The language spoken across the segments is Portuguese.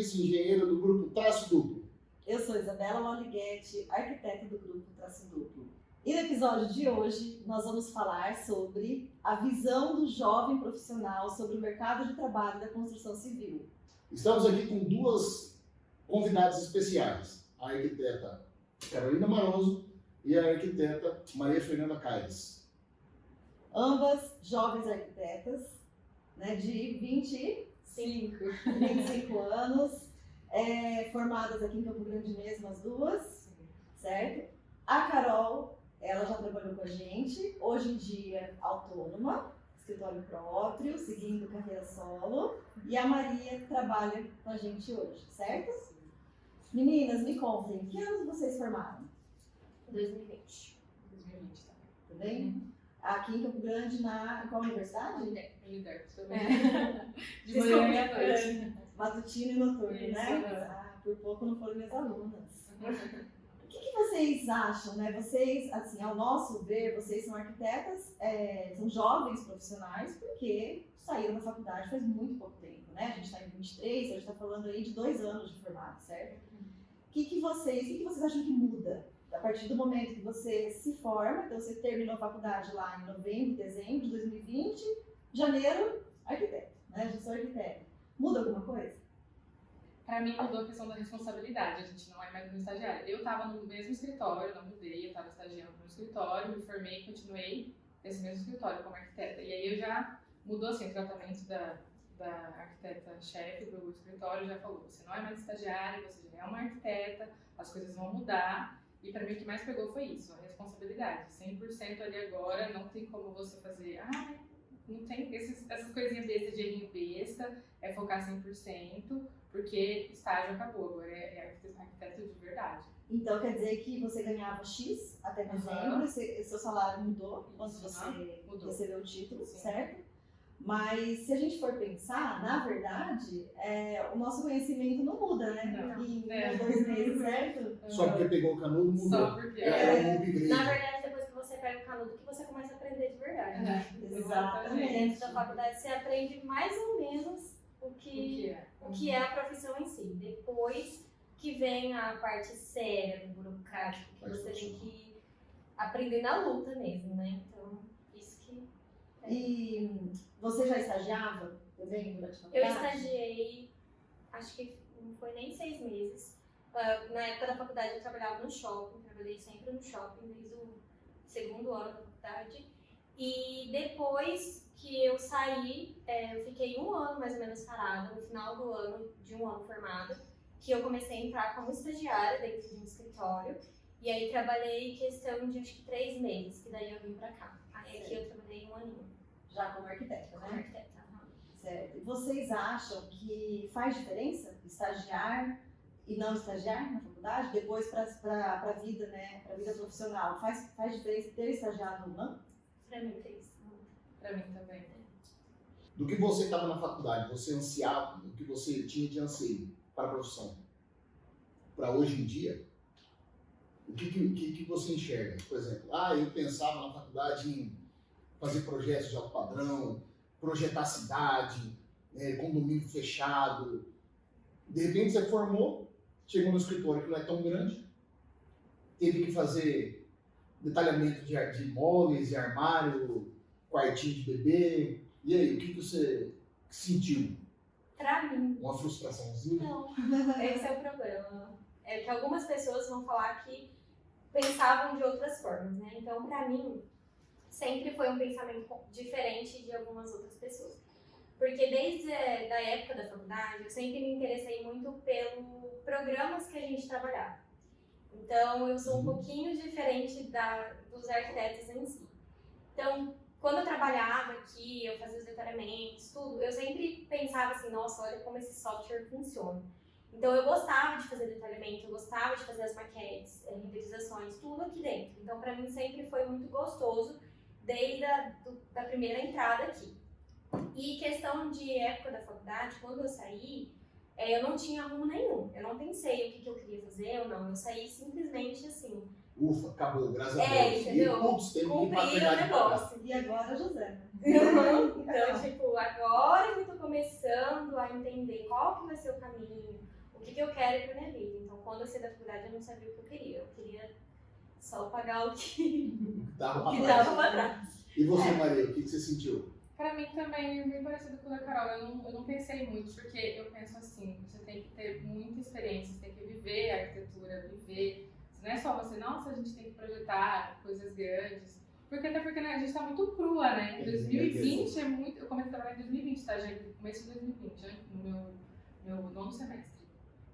Clarice, engenheira do grupo Traço Duplo. Eu sou Isabela Malighetti, arquiteta do grupo Traço Duplo. E no episódio de hoje, nós vamos falar sobre a visão do jovem profissional sobre o mercado de trabalho da construção civil. Estamos aqui com duas convidadas especiais, a arquiteta Carolina Maroso e a arquiteta Maria Fernanda Caires. Ambas jovens arquitetas, né, de 25 anos, formadas aqui em Campo Grande mesmo, as duas, certo? A Carol, ela já trabalhou com a gente, hoje em dia autônoma, escritório próprio, seguindo carreira solo, e a Maria trabalha com a gente hoje, certo? Meninas, me contem, que anos vocês formaram? 2020. 2020 também. Tá bem? Aqui em Campo Grande, em qual universidade? Uniderp também. De Vocês manhã e estão- à noite. Matutino e noturno, Isso, né? Por pouco não foram minhas alunas. O que vocês acham, né? Vocês, assim, ao nosso ver, vocês são arquitetas, são jovens profissionais, porque saíram da faculdade faz muito pouco tempo, né? A gente está em 23, a gente está falando aí de 2 anos de formado, certo? O que vocês acham que muda? A partir do momento que você se forma, então você terminou a faculdade lá em novembro, dezembro de 2020, janeiro, arquiteto, né? Já sou arquiteta. Muda alguma coisa? Pra mim mudou a questão da responsabilidade, a gente não é mais um estagiário. Eu tava no mesmo escritório, não mudei, eu tava estagiando no escritório, me formei, continuei nesse mesmo escritório como arquiteta. E aí eu já mudou assim, o tratamento da arquiteta-chefe do escritório, já falou, você não é mais estagiária, você já é uma arquiteta, as coisas vão mudar. E pra mim o que mais pegou foi isso, a responsabilidade. 100% ali agora, não tem como você fazer, não tem essas coisinhas bestas de errinho besta, é focar 100%, porque estágio acabou, agora é arquiteto de verdade. Então quer dizer que você ganhava X até dezembro, e seu salário mudou quando você recebeu o título, Sim. certo? Mas se a gente for pensar, na verdade, o nosso conhecimento não muda, né? Não. Em 2 meses, certo? Só porque pegou o canudo, mudou. Só porque É um upgrade. Na verdade, depois que você pega o canudo, que você começa a aprender de verdade. Exatamente. Dentro da faculdade, você aprende mais ou menos o que é a profissão em si. Depois que vem a parte séria, do burocrático, que você tem que aprender na luta mesmo, né? Então, isso que... E você já estagiava também durante a Eu faculdade? estagiei, acho que não foi nem 6 meses. Na época da faculdade eu trabalhava no shopping, trabalhei sempre no shopping desde o 2º ano da faculdade. E depois que eu saí, eu fiquei 1 ano mais ou menos parada, no final do ano, de 1 ano formada, que eu comecei a entrar como estagiária dentro de um escritório. E aí trabalhei questão de acho que 3 meses, que daí eu vim pra cá. Aí aqui eu trabalhei 1 aninho. Já como arquiteta, Como né? arquiteta. Certo. E vocês acham que faz diferença estagiar e não estagiar na faculdade? Depois para a vida, né? Para a vida profissional, faz diferença ter estagiado ou não? Pra mim fez. pra mim também. Do que você estava na faculdade, você ansiava, do que você tinha de anseio para a profissão, para hoje em dia, o que você enxerga? Por exemplo, eu pensava na faculdade em fazer projetos de alto padrão, projetar cidade, condomínio fechado. De repente você formou, chegou no escritório que não é tão grande, teve que fazer detalhamento de móveis, de armário, quartinho de bebê. E aí, o que você sentiu? Pra mim, Uma frustraçãozinha? não. Esse é o problema. É que algumas pessoas vão falar que pensavam de outras formas, né? Então, pra mim, sempre foi um pensamento diferente de algumas outras pessoas. Porque desde a época da faculdade, eu sempre me interessei muito pelos programas que a gente trabalhava. Então, eu sou um pouquinho diferente dos arquitetos em si. Então, quando eu trabalhava aqui, eu fazia os detalhamentos, tudo, eu sempre pensava assim, nossa, olha como esse software funciona. Então, eu gostava de fazer detalhamento, eu gostava de fazer as maquetes, renderizações, tudo aqui dentro. Então, para mim, sempre foi muito gostoso, desde da primeira entrada aqui. E questão de época da faculdade, quando eu saí, eu não tinha rumo nenhum. Eu não pensei o que eu queria fazer ou não. Eu saí simplesmente assim. Ufa, acabou, graças a Deus. Entendeu? E putz, teve que ir pra Cumprir o pegar de negócio. E agora, José? Então, tipo, agora que eu tô começando a entender qual que vai ser o caminho, que eu quero pra minha vida. Então, quando eu saí da faculdade, eu não sabia o que eu queria. Eu queria só pagar o que Dava que pra dava trás. pra trás. E você, Maria, o que você sentiu? Pra mim também é bem parecido com o da Carol. Eu não pensei muito, porque eu penso assim, você tem que ter muita experiência, você tem que viver a arquitetura, viver. Não é só você, nossa, a gente tem que projetar coisas grandes. Até porque né, a gente tá muito crua, né? 2020 é muito. Eu comecei a trabalhar em 2020, tá, gente? Começo de 2020, né? No meu nono semestre.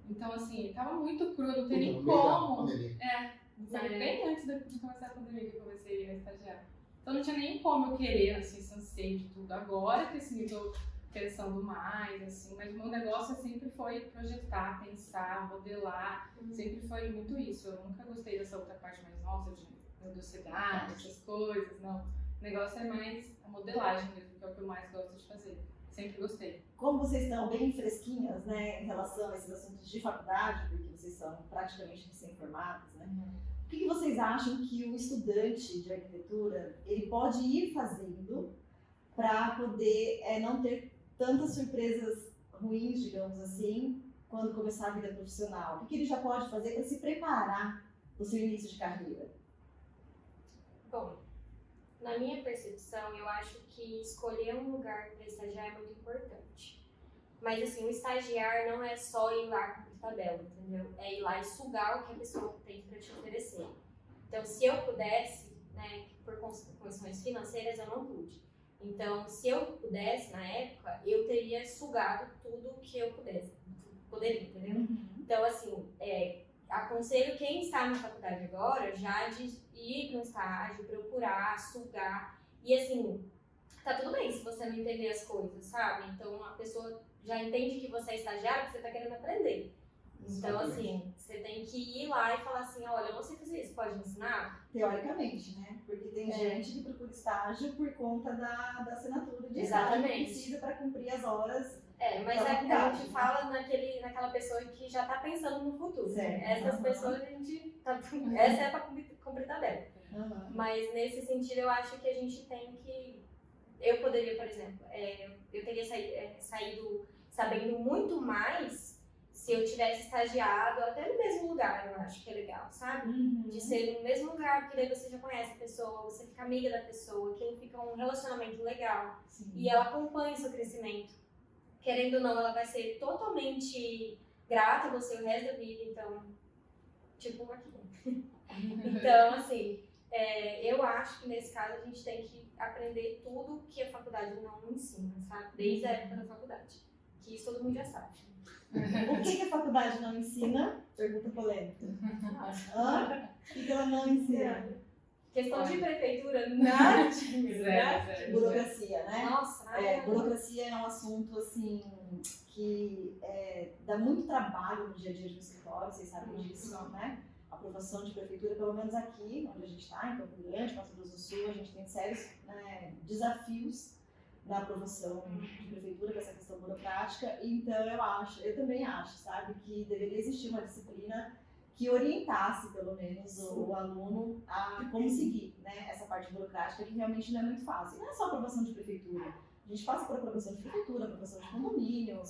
Então, assim, tava muito crua, não tem nem como. Foi bem antes de começar a pandemia que eu comecei a estagiar. Então não tinha nem como eu querer, assim, esse anseio de tudo. Agora que assim, eu tô pensando mais, assim, mas o meu negócio sempre foi projetar, pensar, modelar. Sempre foi muito isso. Eu nunca gostei dessa outra parte mais nossa, de velocidade, essas coisas, não. O negócio é mais a modelagem mesmo, que é o que eu mais gosto de fazer. Sempre gostei. Como vocês estão bem fresquinhas, né, em relação a esses assuntos de faculdade, porque vocês são praticamente recém-formados, né? O que vocês acham que o estudante de arquitetura ele pode ir fazendo para poder não ter tantas surpresas ruins, digamos assim, quando começar a vida profissional? O que ele já pode fazer para se preparar para o seu início de carreira? Bom, na minha percepção, eu acho que escolher um lugar para estagiar é muito importante. Mas, assim, o estagiar não é só ir lá cumprir tabela, entendeu? É ir lá e sugar o que a pessoa tem para te oferecer. Então, se eu pudesse, né, por condições financeiras, eu não pude. Então, se eu pudesse, na época, eu teria sugado tudo que eu poderia, entendeu? Então, assim, aconselho quem está na faculdade agora já de ir para um estágio, procurar, sugar. E assim, tá tudo bem se você não entender as coisas, sabe? Então a pessoa já entende que você é estagiário, que você está querendo aprender. Então, assim, você tem que ir lá e falar assim, olha, eu não sei fazer isso, pode me ensinar? Teoricamente, né? Porque tem gente que procura estágio por conta da assinatura de Exatamente. estágio que precisa para cumprir as horas. Mas Da a faculdade, gente né? fala naquela pessoa que já está pensando no futuro. Certo. Essas pessoas a gente essa é para cumprir tabela. Uhum. Mas nesse sentido eu acho que a gente tem que. Eu poderia, por exemplo, eu teria saído sabendo muito mais se eu tivesse estagiado até no mesmo lugar, eu acho que é legal, sabe? De ser no mesmo lugar, porque daí você já conhece a pessoa, você fica amiga da pessoa, aquilo fica um relacionamento legal. Sim. E ela acompanha o seu crescimento. Querendo ou não, ela vai ser totalmente grata a você o resto da vida, então, tipo aqui. Então, assim, eu acho que nesse caso a gente tem que aprender tudo que a faculdade não ensina, sabe? Desde a época da faculdade. Que isso todo mundo já sabe. O que a faculdade não ensina? Pergunta polêmica. O que ela não ensina? Questão de prefeitura, nada de Zero. Burocracia, né? Nossa, nada. Burocracia é um assunto, assim, que dá muito trabalho no dia a dia de um escritório, vocês sabem disso, né? A aprovação de prefeitura, pelo menos aqui, onde a gente está, em Campo Grande, Mato Grosso do Sul, a gente tem sérios desafios na aprovação de prefeitura, com essa questão burocrática. Então, eu também acho, sabe, que deveria existir uma disciplina que orientasse, pelo menos, o aluno a como seguir, né, essa parte burocrática, que realmente não é muito fácil. E não é só aprovação de prefeitura. A gente passa por aprovação de prefeitura, aprovação de condomínio,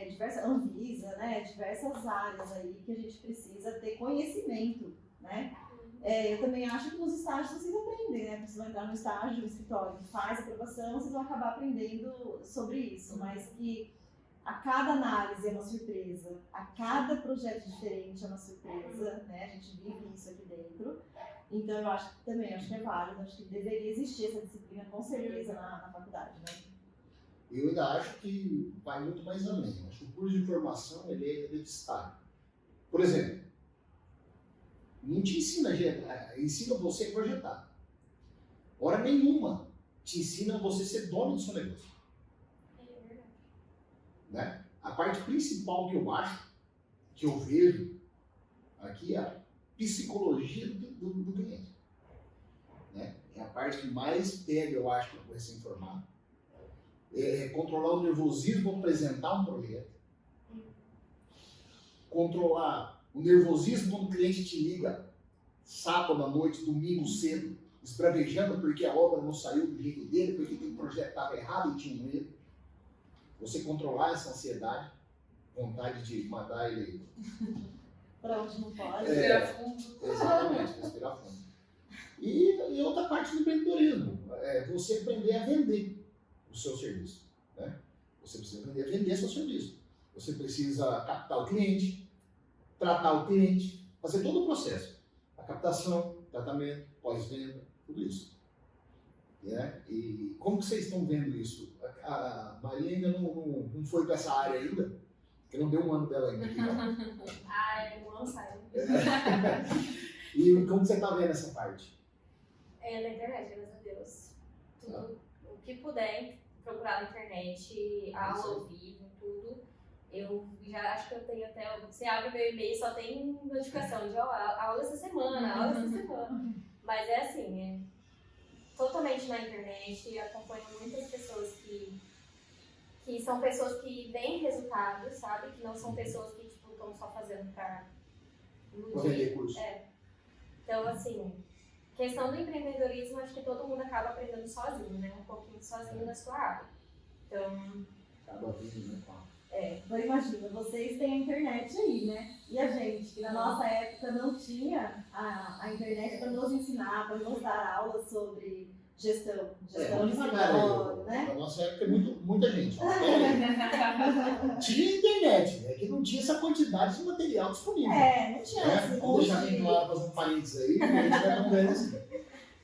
diversas Anvisa, né, diversas áreas aí que a gente precisa ter conhecimento, né. Eu também acho que nos estágios vocês aprendem, né? Vocês vão entrar no estágio, no escritório, faz a aprovação, vocês vão acabar aprendendo sobre isso, mas que a cada análise é uma surpresa, a cada projeto diferente é uma surpresa, né? A gente vive isso aqui dentro. Então eu acho que é válido, acho que deveria existir essa disciplina com certeza na faculdade, né? Eu ainda acho que vai muito mais além. Acho que o curso de formação ele é necessário. Por exemplo, não te ensina você a projetar. Hora nenhuma te ensina você ser dono do seu negócio. Né? A parte principal que eu acho, que eu vejo aqui, é a psicologia do cliente. Né? É a parte que mais pega, eu acho, para o recém-formado. É controlar o nervosismo ao apresentar um projeto. Controlar o nervosismo quando o cliente te liga sábado à noite, domingo cedo, esbravejando porque a obra não saiu do jeito dele, porque o projeto estava errado e tinha um erro. Você controlar essa ansiedade, vontade de mandar ele. Pra onde não pode. Respirar fundo. Exatamente, respirar fundo. E outra parte do empreendedorismo, é você aprender a vender o seu serviço. Né? Você precisa aprender a vender seu serviço. Você precisa captar o cliente, tratar o cliente, fazer todo o processo. A captação, tratamento, pós-venda, tudo isso. Né? E como que vocês estão vendo isso? A Maria ainda não foi para essa área ainda, porque não deu um ano dela ainda. Aqui, né? Um ano saiu. E como que você está vendo essa parte? É na internet, graças a Deus. Tudo o que puder procurar na internet, aula ao vivo, tudo. Eu já acho que eu tenho até. Você abre meu e-mail e só tem notificação de aula essa semana, aula essa semana. Mas é assim, é totalmente na internet. Acompanho muitas pessoas que são pessoas que veem resultados, sabe? Que não são pessoas que tipo, estão só fazendo para Vender curso. Então, assim, questão do empreendedorismo, acho que todo mundo acaba aprendendo sozinho, né? Um pouquinho sozinho na sua área. Então, Acaba vindo, né? Então imagina, vocês têm a internet aí, né? E a gente, que na nossa época não tinha a internet para nos ensinar, para nos dar aulas sobre gestão de escritório, né? Na nossa época, muita gente. Tinha internet, é que não tinha essa quantidade de material disponível. Não tinha esse Vamos deixar monte bem claro, fazendo parênteses aí, porque a gente vai tão grande assim.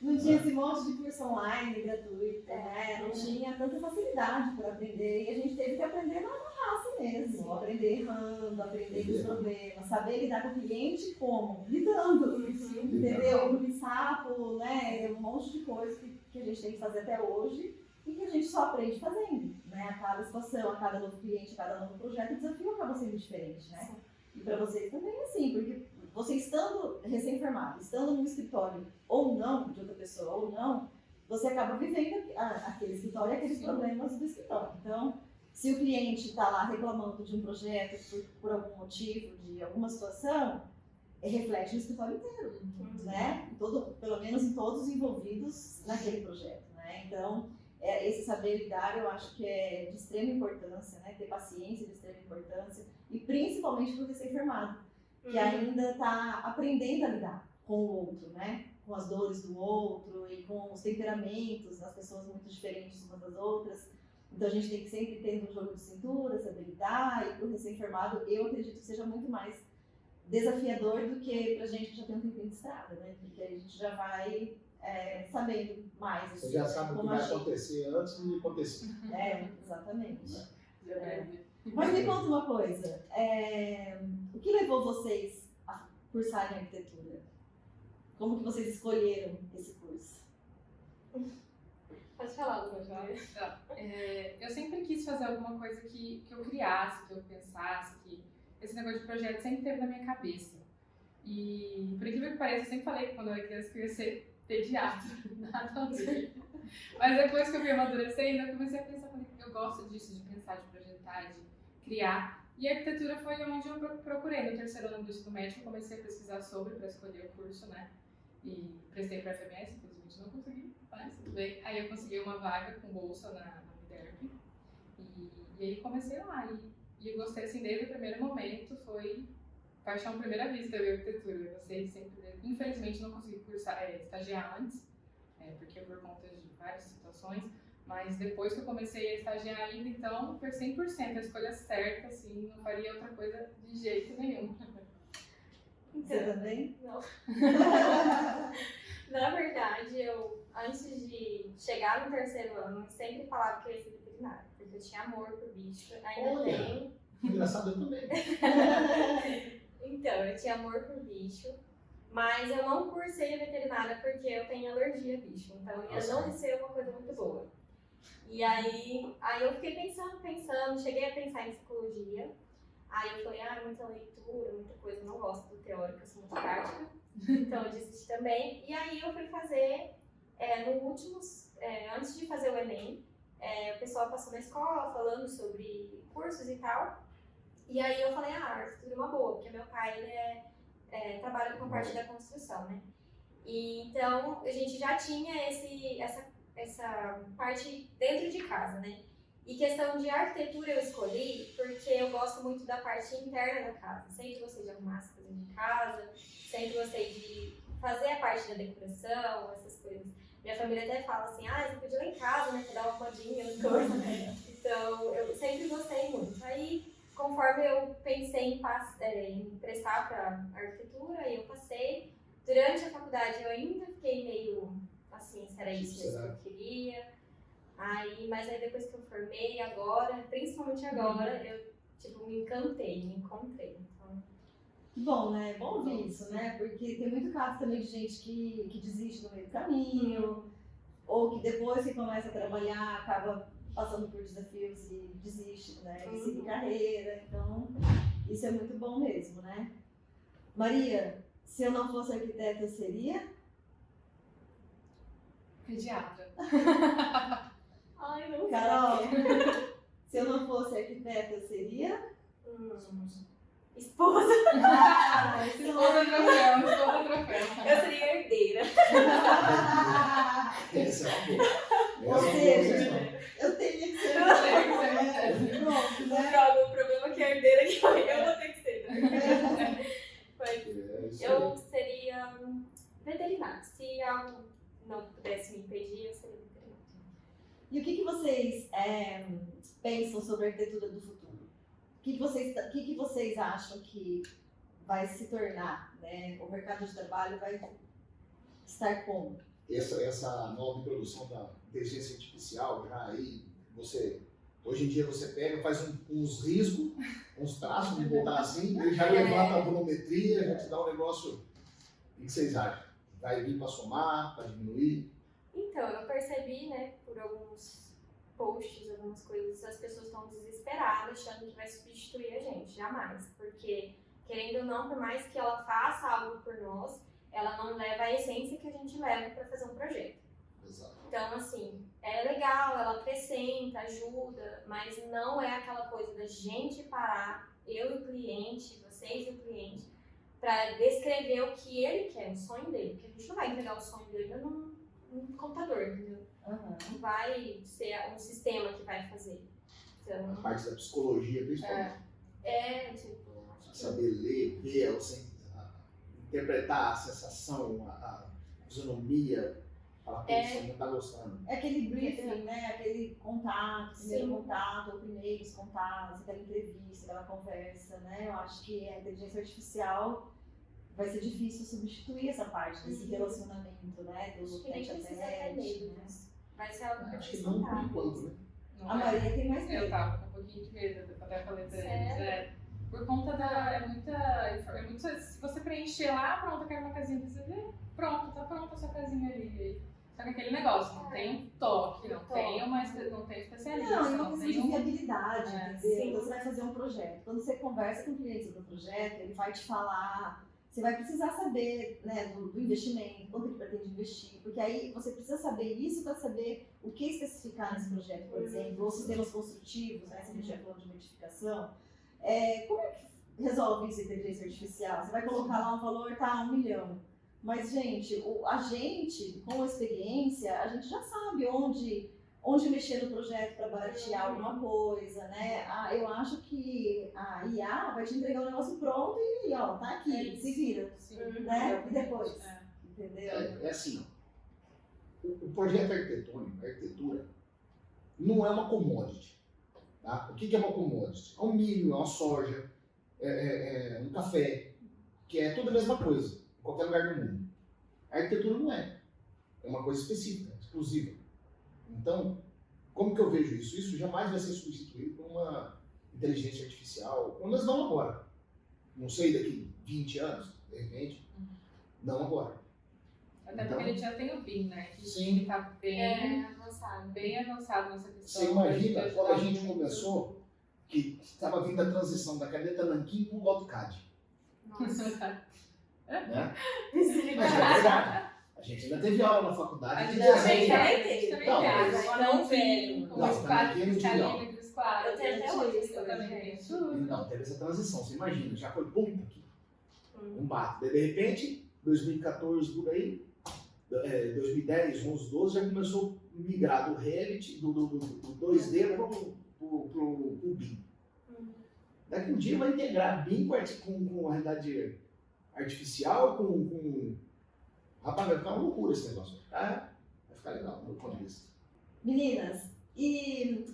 não tinha esse monte de curso online gratuito, né? Não tinha tanta facilidade para aprender e a gente teve que aprender na raça mesmo, aprender errando, aprender dos problemas, saber lidar com o cliente como? Lidando, entendeu? Um sapo, né? Um monte de coisa que a gente tem que fazer até hoje e que a gente só aprende fazendo, né? A cada situação, a cada novo cliente, a cada novo projeto, o desafio acaba sendo diferente, né? E para vocês também é assim, porque você estando recém-formado, estando num escritório ou não, de outra pessoa ou não, você acaba vivendo aquele escritório e aqueles problemas do escritório. Então, se o cliente está lá reclamando de um projeto por algum motivo, de alguma situação, reflete no escritório inteiro, né? Pelo menos em todos os envolvidos naquele projeto, né? Então, esse saber lidar eu acho que é de extrema importância, né? Ter paciência de extrema importância e principalmente para o recém-formado, que ainda está aprendendo a lidar com o outro, né? Com as dores do outro e com os temperamentos das pessoas muito diferentes umas das outras. Então a gente tem que sempre ter um jogo de cintura, saber lidar, e para o recém-formado eu acredito que seja muito mais desafiador do que para a gente que já tem um tempinho de estrada, né? Porque a gente já vai sabendo mais. Você já sabe o que como vai agir. acontecer antes de acontecer. Exatamente. É. Mas me conta uma coisa, o que levou vocês a cursarem arquitetura? Como que vocês escolheram esse curso? Pode falar, Lu. Eu sempre quis fazer alguma coisa que eu criasse, que eu pensasse, que esse negócio de projeto sempre teve na minha cabeça. E, por incrível que pareça, eu sempre falei que quando eu era criança que eu ia ser pediatra, nada a ver. Mas depois que eu fui amadurecendo, eu comecei a pensar, falei, eu gosto disso, de pensar, de projetar, de criar. E a arquitetura foi onde eu procurei. No terceiro ano do ensino médio, eu comecei a pesquisar sobre para escolher o curso, né? E prestei para a FMS, infelizmente não consegui, mas tudo bem. Aí eu consegui uma vaga com bolsa na Uderp. E aí comecei lá. E eu gostei, assim, desde o primeiro momento, foi paixão à primeira vista da arquitetura. Eu gostei sempre. Infelizmente não consegui estagiar antes, porque por conta de várias situações. Mas depois que eu comecei a estagiar ainda, então foi 100% a escolha certa, assim, não faria outra coisa de jeito nenhum. Você também? Não. Na verdade, eu, antes de chegar no terceiro ano, eu sempre falava que eu ia ser veterinária, porque eu tinha amor por bicho, ainda Olha. tenho. Engraçado, eu também. Então, eu tinha amor por bicho, mas eu não cursei a veterinária porque eu tenho alergia a bicho, então ia não ser uma coisa muito boa. E aí eu fiquei pensando, cheguei a pensar em psicologia. Aí eu falei, muita leitura, muita coisa, eu não gosto do teórico, eu sou muito prática. Então eu desisti também. E aí eu fui fazer, antes de fazer o Enem, o pessoal passou na escola falando sobre cursos e tal. E aí eu falei, arquitetura é uma boa, porque meu pai ele trabalha com a parte da construção, né? E então a gente já tinha essa parte dentro de casa, né? E questão de arquitetura eu escolhi porque eu gosto muito da parte interna da casa. Sempre gostei de arrumar as coisas de casa, sempre gostei de fazer a parte da decoração, essas coisas. Minha família até fala assim, você podia ir lá em casa, né, pra dar uma rodinha, as coisas. Então, eu sempre gostei muito. Aí, conforme eu pensei em prestar para arquitetura, eu passei. Durante a faculdade, eu ainda fiquei meio assim, se era isso mesmo que eu queria. Mas aí depois que eu formei, agora, principalmente agora, eu me encantei, me encontrei. Então, Que bom, né? É bom ouvir isso, né? Porque tem muito caso também de gente que desiste no meio do caminho, ou que depois que começa a trabalhar, acaba passando por desafios e desiste, né? De seguir carreira. Então, isso é muito bom mesmo, né? Maria, se eu não fosse arquiteta, seria? Pediatra. Ai, não Carol, se eu não fosse arquiteta, seria? Esposa. Esposa troféu. Eu seria herdeira. Essa é uma boa. Ou Essa é uma boa seja, questão. eu teria que ser. Pronto, né? Droga, o problema é que a herdeira que eu vou ter que ser. Mas É isso eu aí. seria veterinária. Se algo não pudesse me impedir, eu seria veterinária. E o que vocês pensam sobre a arquitetura do futuro? O que vocês acham que vai se tornar, né? O mercado de trabalho vai estar como? Essa nova introdução da inteligência artificial, já aí, hoje em dia você pega, faz uns riscos, uns traços, vamos botar assim, ele já levanta a volumetria, já te dá um negócio. O que vocês acham? Vai vir para somar, para diminuir? Então, eu percebi, né, por alguns posts, algumas coisas, as pessoas estão desesperadas, achando que vai substituir a gente. Jamais. Porque, querendo ou não, por mais que ela faça algo por nós, ela não leva a essência que a gente leva para fazer um projeto. Exato. Então, assim, é legal, ela acrescenta, ajuda, mas não é aquela coisa da gente parar, eu e o cliente, vocês e o cliente, para descrever o que ele quer, o sonho dele. Porque a gente não vai entregar o sonho dele num computador, entendeu? Não vai ser um sistema que vai fazer. Então, A parte da psicologia, principalmente. Saber ler, ver, interpretar a sensação, a fisionomia, falar, você não está gostando. É aquele briefing, né? Aquele contato, primeiro Sim. contato, ou primeiros contatos, aquela entrevista, aquela conversa, né? Eu acho que a inteligência artificial vai ser difícil substituir essa parte desse relacionamento, né? Do acho que nem tete a precisa ter tete, medo, né? mas vai ser algo Acho que não por enquanto, né? Não A é? Maria tem mais Eu medo. tava com um pouquinho de medo, eu até falei pra eles. Sério? Por conta é muita. Se você preencher lá, pronto, eu quero uma casinha pra você ver. Pronto, tá pronta a sua casinha ali. Só que aquele negócio, não tem um toque, não tem especialista. Não, é uma questão de viabilidade, É, entendeu? sim. Então, você vai fazer um projeto. Quando você conversa com o cliente sobre o projeto, ele vai te falar. Você vai precisar saber, né, do investimento, quanto ele pretende investir, porque aí você precisa saber isso para saber o que especificar nesse projeto, por exemplo, ou sistemas construtivos, né, se a gente estiver falando de modificação. Como é que resolve isso a inteligência artificial? Você vai colocar lá um valor, tá, 1 milhão. Mas, gente, a gente, com a experiência, a gente já sabe onde mexer no projeto para baratear alguma coisa, né? Eu acho que a IA vai te entregar o negócio pronto e, ó, tá aqui, se vira, Sim, né? E depois, É. entendeu? É assim, ó. O projeto arquitetônico, a arquitetura, não é uma commodity. Tá? O que é uma commodity? É um milho, é uma soja, é um café, que é tudo a mesma coisa, em qualquer lugar do mundo. A arquitetura não é. É uma coisa específica, exclusiva. Então, como que eu vejo isso? Isso jamais vai ser substituído por uma inteligência artificial, pelo menos não agora. Não sei, daqui 20 anos, de repente. Não agora. Até porque a gente já tem o BIM, né? Que Sim. tá avançado. bem avançado nessa questão. Você imagina, Vai quando a ajudar gente muito. começou, que estava vindo a transição da caneta nanquim para o AutoCAD. Nossa. Né? Mas é verdade. A gente ainda teve aula na faculdade A de gente também desenho. tem, a gente também Não, tem. mas- Agora Não não velho. com Não, os quadros, também tem os no dia, calímetros, quadros. Eu tenho até hoje esse Eu também tenho. Então, teve essa transição, você imagina, já foi puta aqui, Hum. um bato. Daí, de repente, 2014, por aí, 2010, 11, 12, já começou a migrar do reality, do 2D pro BIM. Daqui um dia vai integrar BIM com a realidade artificial, Rapaz, vai ficar uma loucura esse negócio. Vai ficar legal, do meu ponto de vista. Meninas, e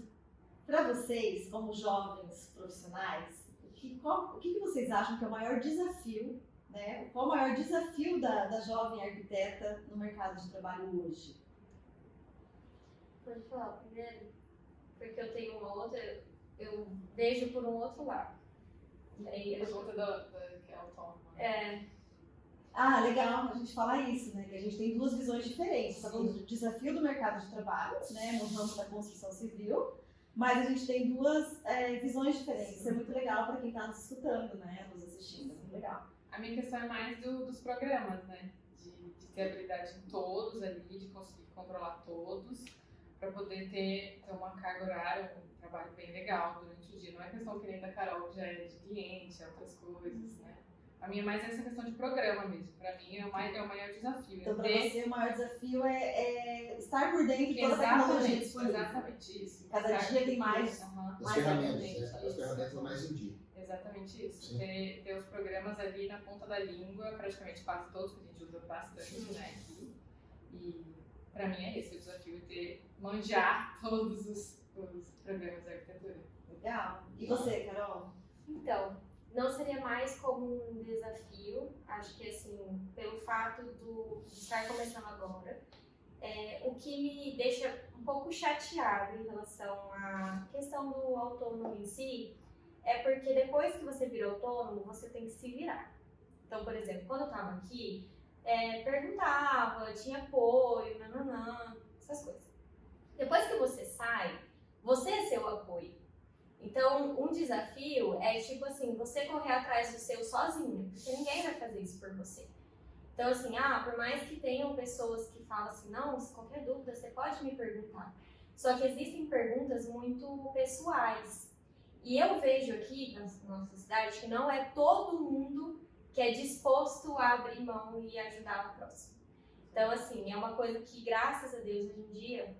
para vocês, como jovens profissionais, o que vocês acham que é o maior desafio, né? Qual o maior desafio da jovem arquiteta no mercado de trabalho hoje? Pode falar primeiro, porque eu tenho uma outra, eu vejo por um outro lado. Aí, Por conta da que é autônoma. Ah, legal a gente falar isso, né? Que a gente tem duas visões diferentes. Está falando do desafio do mercado de trabalho, né? No ramo da construção civil, mas a gente tem duas visões diferentes. Isso é muito legal para quem está nos escutando, né? Nos assistindo, é muito legal. A minha questão é mais dos programas, né? De ter habilidade em todos ali, de conseguir controlar todos, para poder ter uma carga horária, um trabalho bem legal durante o dia. Não é questão que nem da Carol, que já é de cliente, é outras coisas, né? A minha é mais essa questão de programa mesmo. Para mim é o maior desafio. Então, para você, o maior desafio é estar por dentro de toda a tecnologia disponível. Exatamente isso. Cada dia tem mais. As ferramentas, né? As ferramentas mais em dia. Exatamente isso. Ter os programas ali na ponta da língua, praticamente quase todos que a gente usa bastante, né? E para mim é esse o desafio, manjar todos os programas da arquitetura. Legal. E você, Carol? Então, não seria mais como um desafio, acho que assim, pelo fato de estar começando agora, o que me deixa um pouco chateado em relação à questão do autônomo em si, é porque depois que você vira autônomo, você tem que se virar. Então, por exemplo, quando eu estava aqui, perguntava, tinha apoio, nananã, essas coisas. Depois que você sai, você é seu apoio. Então, um desafio é, tipo assim, você correr atrás do seu sozinho, porque ninguém vai fazer isso por você. Então, assim, por mais que tenham pessoas que falam assim, não, se qualquer dúvida, você pode me perguntar. Só que existem perguntas muito pessoais. E eu vejo aqui, na nossa cidade, que não é todo mundo que é disposto a abrir mão e ajudar o próximo. Então, assim, é uma coisa que, graças a Deus, hoje em dia,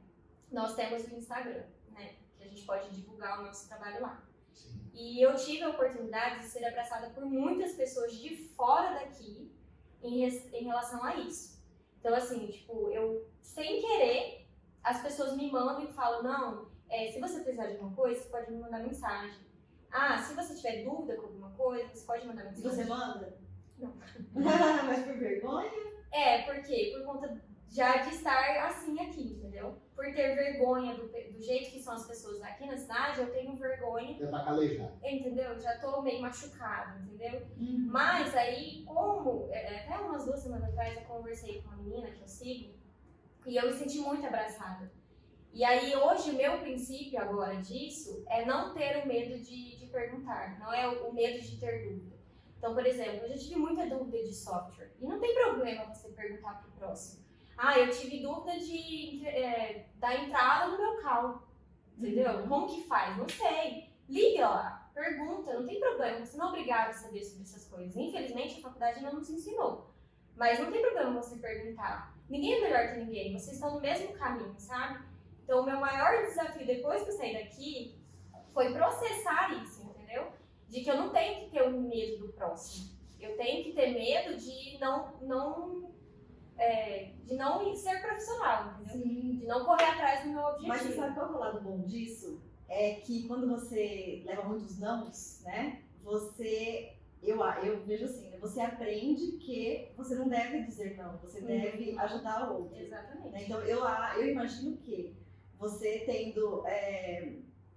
nós temos o Instagram, né? Que a gente pode divulgar o nosso trabalho lá. Sim. E eu tive a oportunidade de ser abraçada por muitas pessoas de fora daqui em relação a isso. Então, assim, tipo, eu, sem querer, as pessoas me mandam e falam, não, se você precisar de alguma coisa, você pode me mandar mensagem. Se você tiver dúvida com alguma coisa, você pode mandar E mensagem. você manda? Não. Mas por vergonha? Por quê? Por conta já de estar assim aqui, entendeu? Por ter vergonha do jeito que são as pessoas aqui na cidade, eu tenho vergonha. Já tá calejado. Entendeu? Já tô meio machucada, entendeu? Mas aí, até umas 2 semanas atrás, eu conversei com uma menina que eu sigo e eu me senti muito abraçada. E aí, hoje, o meu princípio agora disso é não ter o medo de perguntar, não é o medo de ter dúvida. Então, por exemplo, eu já tive muita dúvida de software e não tem problema você perguntar pro próximo. Eu tive dúvida da entrada do meu carro, entendeu? Como que faz? Não sei. Liga lá, pergunta, não tem problema, você não é obrigado a saber sobre essas coisas. Infelizmente, a faculdade não nos ensinou. Mas não tem problema você perguntar. Ninguém é melhor que ninguém, vocês estão no mesmo caminho, sabe? Então, o meu maior desafio depois que eu saí daqui foi processar isso, entendeu? De que eu não tenho que ter o medo do próximo. Eu tenho que ter medo de não ser profissional, entendeu? Sim. De não correr atrás do meu objetivo. Mas você sabe qual é o lado bom disso? É que quando você leva muitos nãos, né? Eu vejo assim, você aprende que você não deve dizer não, você deve ajudar o outro. Exatamente. Então, eu imagino que você tendo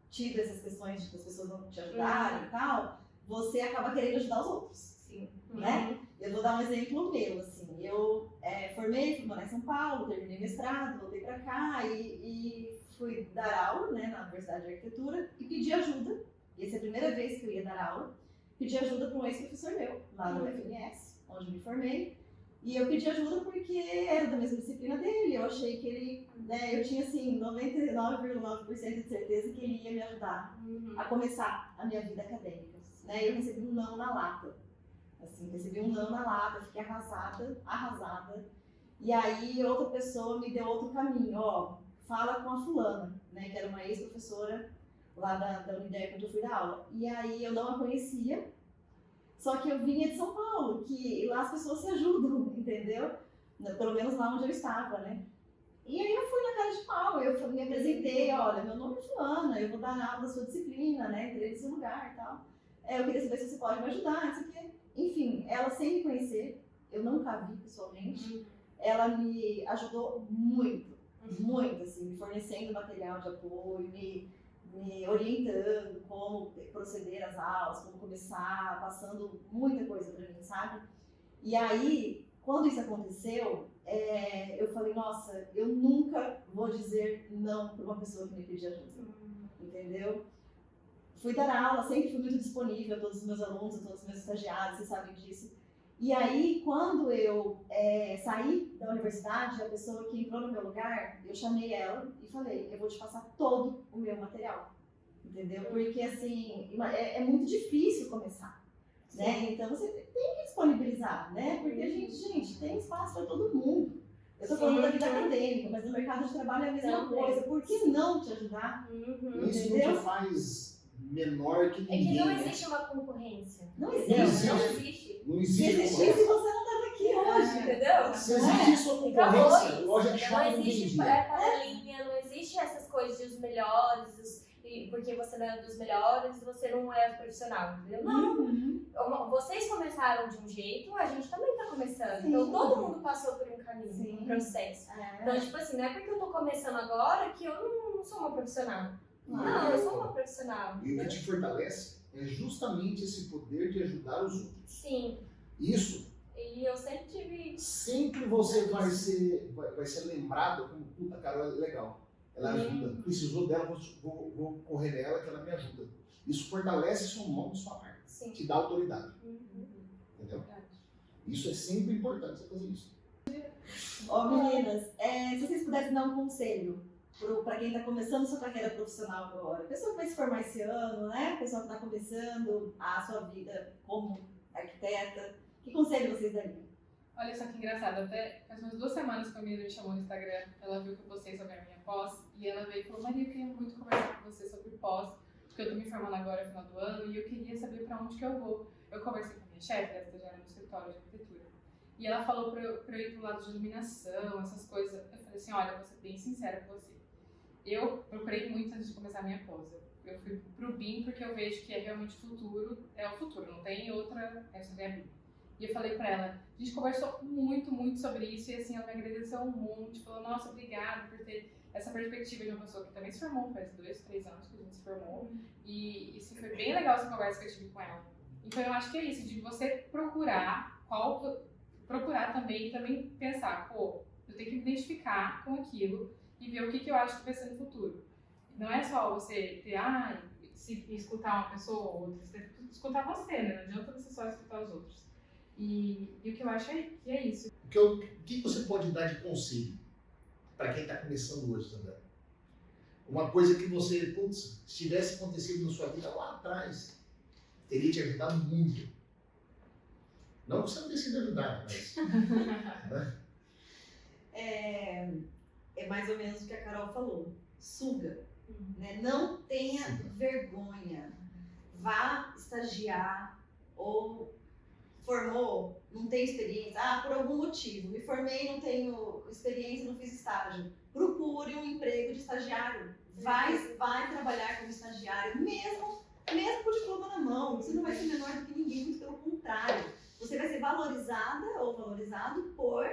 tido essas questões de que as pessoas não te ajudarem e tal, você acaba querendo ajudar os outros. Sim. Né? Eu vou dar um exemplo meu, assim, eu formei, fui morar em São Paulo, terminei mestrado, voltei pra cá e fui dar aula, né, na Universidade de Arquitetura e pedi ajuda, essa é a primeira vez que eu ia dar aula, pedi ajuda para um ex-professor meu, lá no FMS, onde me formei, e eu pedi ajuda porque era da mesma disciplina dele, eu achei que ele, né, eu tinha assim 99,9% de certeza que ele ia me ajudar a começar a minha vida acadêmica, né, eu recebi um não na lata. Assim, recebi um não na lata, fiquei arrasada. E aí outra pessoa me deu outro caminho, ó, fala com a fulana, né, que era uma ex-professora lá da Unider, quando eu fui dar aula. E aí eu não a conhecia, só que eu vinha de São Paulo, que lá as pessoas se ajudam, entendeu? Pelo menos lá onde eu estava, né? E aí eu fui na cara de pau, eu me apresentei, olha, meu nome é fulana, eu vou dar aula da sua disciplina, né, entrei nesse lugar e tal. Eu queria saber se você pode me ajudar, não sei o quê. Enfim, ela sem me conhecer, eu nunca a vi pessoalmente, ela me ajudou muito, muito, assim, me fornecendo material de apoio, me orientando como proceder às aulas, como começar, passando muita coisa pra mim, sabe? E aí, quando isso aconteceu, eu falei, nossa, eu nunca vou dizer não para uma pessoa que me pedir ajuda, entendeu? Fui dar aula, sempre fui muito disponível a todos os meus alunos, a todos os meus estagiários, vocês sabem disso. E aí, quando eu saí da universidade, a pessoa que entrou no meu lugar, eu chamei ela e falei, eu vou te passar todo o meu material, entendeu? Porque, assim, é muito difícil começar, né? Então, você tem que disponibilizar, né? Porque a gente tem espaço para todo mundo. Eu tô falando da vida acadêmica, mas no mercado de trabalho é a mesma coisa. Por que não te ajudar? Isso não Entendeu? te faz menor que É ninguém. que não né? existe uma concorrência. Não Entendeu? existe. Não existe. Não Se existe existisse, concorrência. você não tava aqui hoje. Entendeu? Se existe sua Acabou concorrência, isso. loja de Não shopping não existe vendia. panelinha, não existe essas coisas de os melhores, porque você não é dos melhores, você não é profissional, entendeu? Não, vocês começaram de um jeito, a gente também tá começando. Sim. Então todo mundo passou por um caminho, Sim. um processo. É. Então, tipo assim, não é porque eu tô começando agora que eu não sou uma profissional. Não, eu sou uma profissional. E o que te fortalece é justamente esse poder de ajudar os outros. Sim. Isso, E eu sempre tive. sempre você vai ser lembrado como, puta, cara, legal. Ela ajuda. Precisou dela, vou correr nela que ela me ajuda. Isso fortalece seu nome e sua marca. Sim. Te dá autoridade. Uhum. Entendeu? Isso é sempre importante você fazer isso. Ó, meninas, se vocês pudessem dar um conselho para quem está começando sua carreira profissional agora, pessoa que vai se formar esse ano, né? Pessoa que está começando a sua vida como arquiteta, que conselho vocês dariam? Olha só que engraçado, até faz umas 2 semanas que a menina me chamou no Instagram, ela viu que eu postei sobre a minha pós, e ela veio e falou, Maria, eu queria muito conversar com você sobre pós, porque eu tô me formando agora no final do ano, e eu queria saber pra onde que eu vou. Eu conversei com a minha chefe, ela estagiária no escritório de arquitetura, e ela falou pra eu ir pro lado de iluminação, essas coisas. Eu falei assim, olha, vou ser bem sincera com você. Eu procurei muito antes de começar a minha pós. Eu fui pro BIM porque eu vejo que é realmente o futuro, não tem outra, essa é a BIM. E eu falei pra ela, a gente conversou muito, muito sobre isso, e assim, ela me agradeceu um monte, falou, nossa, obrigada por ter essa perspectiva de uma pessoa que também se formou, faz 2, 3 anos que a gente se formou, e assim, foi bem legal essa conversa que eu tive com ela. Então eu acho que é isso, de você procurar também, e também pensar, pô, eu tenho que me identificar com aquilo e ver o que eu acho que vai ser no futuro. Não é só você ter, se escutar uma pessoa ou outra, você tem que escutar você, né? Não adianta você só escutar os outros. E o que eu acho que é isso. O que você pode dar de conselho para quem está começando hoje também? Uma coisa que você, putz, se tivesse acontecido na sua vida lá atrás, teria te ajudado muito. Não que você não tenha sido ajudado, mas... né? É mais ou menos o que a Carol falou. Suga, né? Não tenha vergonha. Vá estagiar ou formou, não tem experiência, por algum motivo, me formei, não tenho experiência, não fiz estágio. Procure um emprego de estagiário. Vai trabalhar como estagiário, mesmo com o diploma na mão. Você não vai ser menor do que ninguém, muito pelo contrário. Você vai ser valorizada ou valorizado por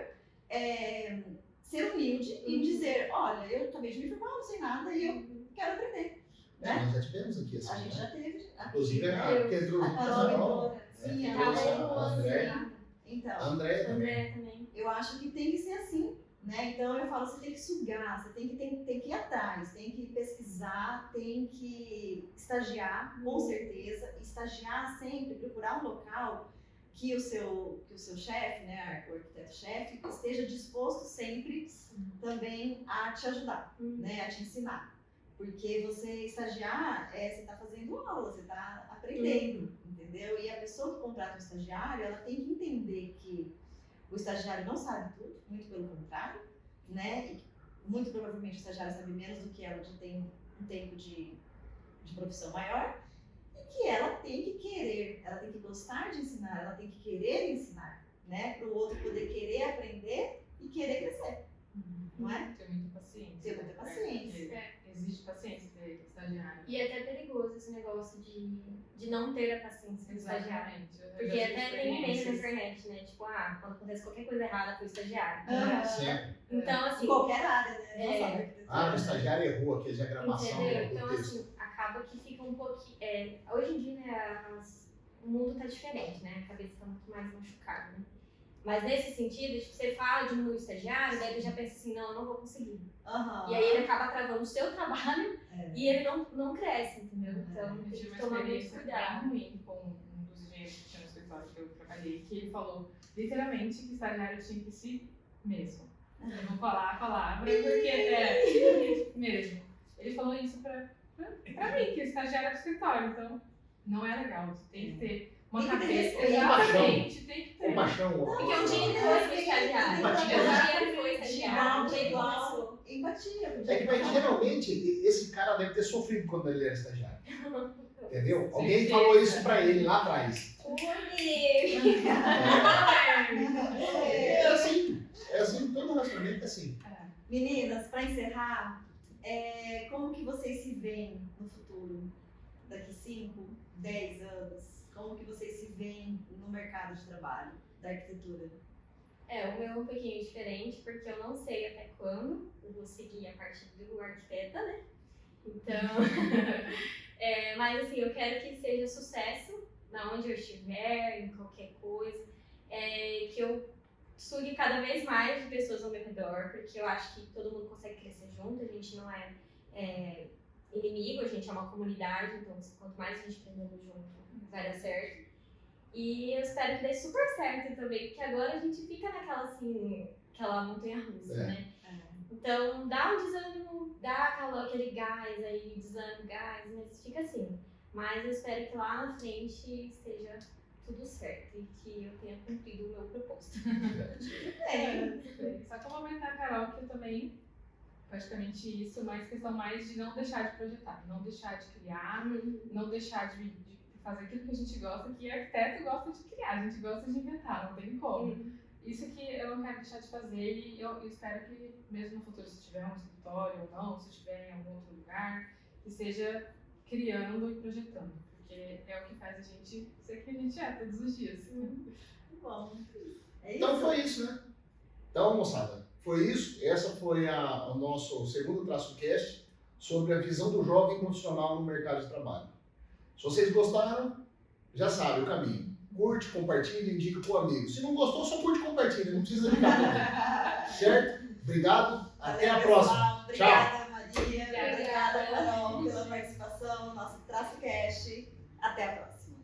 ser humilde e dizer, olha, eu acabei de me formar, não sei nada e eu quero aprender. Né? Nós já tivemos aqui assim, A gente né? já teve. Inclusive, a que entrou A Carol entrou. Sim, a Carol Carol a André. entrou. Então, A André também. André também. eu acho que tem que ser assim, né? Então eu falo, você tem que sugar, você tem que ir atrás, tem que pesquisar, tem que estagiar, com certeza. Estagiar sempre, procurar um local que o seu chefe, né, o arquiteto-chefe, esteja disposto sempre também a te ajudar, né, a te ensinar. Porque você estagiar, você está fazendo aula, você está aprendendo, entendeu? E a pessoa que contrata o estagiário, ela tem que entender que O estagiário não sabe tudo, muito pelo contrário, né? E muito provavelmente o estagiário sabe menos do que ela, já tem um tempo de profissão maior. E que ela tem que querer, ela tem que gostar de ensinar, ela tem que querer ensinar, né? Para o outro poder querer aprender e querer crescer, não é? Ter muita paciência. Ter muita paciência. Exige paciência ter estagiário. E é até perigoso esse negócio de não ter a paciência do estagiário. Exatamente. Eu Porque já até tive tem meme na experiências. internet, né? Tipo, quando acontece qualquer coisa errada com o estagiário. Aham. Sempre. Então, Em assim, qualquer área, né? Não É. só na arquitetura. Ah, o estagiário errou aqui a diagramação entendeu? do Então, texto. assim, acaba que fica um pouquinho. Hoje em dia, né, o mundo tá diferente, né? A cabeça tá muito mais machucada, né? Mas nesse sentido, tipo, você fala de um estagiário, daí ele já pensa assim, não, eu não vou conseguir. Aham. E aí ele acaba travando o seu trabalho É. e ele não cresce, entendeu? Então Eu tem tive que uma tomar muito experiência bem cuidado. ruim com um dos engenheiros que tinha no escritório que eu trabalhei, que ele falou literalmente que o estagiário tinha que si mesmo. Eu vou falar a palavra porque é mesmo. Ele falou isso pra mim, que o estagiário é do escritório, então não é legal. Você tem que ter uma Tem que ter cabeça. respeito. Exatamente, tem que Com ter. paixão. Porque um dia ele foi pro estagiário. Empatia. Um dia ele foi estagiário. Um dia ele Igual. começou. Empatia. É que, mas, geralmente, esse cara deve ter sofrido quando ele era estagiário. Entendeu? Alguém Certeza. falou isso pra ele lá atrás. Ui! É assim. É assim, todo relacionamento é assim. Meninas, para encerrar, como que vocês se veem no futuro? Daqui 5, 10 anos? Como que vocês se veem no mercado de trabalho da arquitetura? O meu é um pouquinho diferente, porque eu não sei até quando eu vou seguir a parte do arquiteta, né? Então, mas assim, eu quero que seja sucesso, na onde eu estiver, em qualquer coisa, que eu estude cada vez mais de pessoas ao meu redor, porque eu acho que todo mundo consegue crescer junto, a gente não é inimigo, a gente é uma comunidade, então quanto mais a gente aprender junto, vai dar certo. E eu espero que dê super certo também, porque agora a gente fica naquela assim, aquela montanha russa, né? Então dá um desânimo, dá aquele gás aí, desânimo, gás, mas fica assim. Mas eu espero que lá na frente esteja tudo certo e que eu tenha cumprido o meu propósito. Só complementar a Carol, que eu também, praticamente isso, mas questão mais de não deixar de projetar, não deixar de criar, não deixar de fazer aquilo que a gente gosta, que arquiteto gosta de criar, a gente gosta de inventar, não tem como. Isso que eu não quero deixar de fazer e eu espero que, mesmo no futuro, se tiver um escritório ou não, se estiver em algum outro lugar, que seja criando e projetando, porque é o que faz a gente ser quem a gente é todos os dias. Muito bom. É Então isso? foi isso, né? Então, moçada, foi isso. Essa foi o nosso segundo Traço Cast sobre a visão do jovem profissional no mercado de trabalho. Se vocês gostaram, já sabe o caminho. Curte, compartilha, indica pro amigo. Se não gostou, só curte e compartilha, não precisa ligar pra mim. Certo? Obrigado, até a Valeu, próxima. pessoal. Tchau. Obrigada, Maria. Obrigada, Carol, pela participação no nosso Traço Cast. Até a próxima.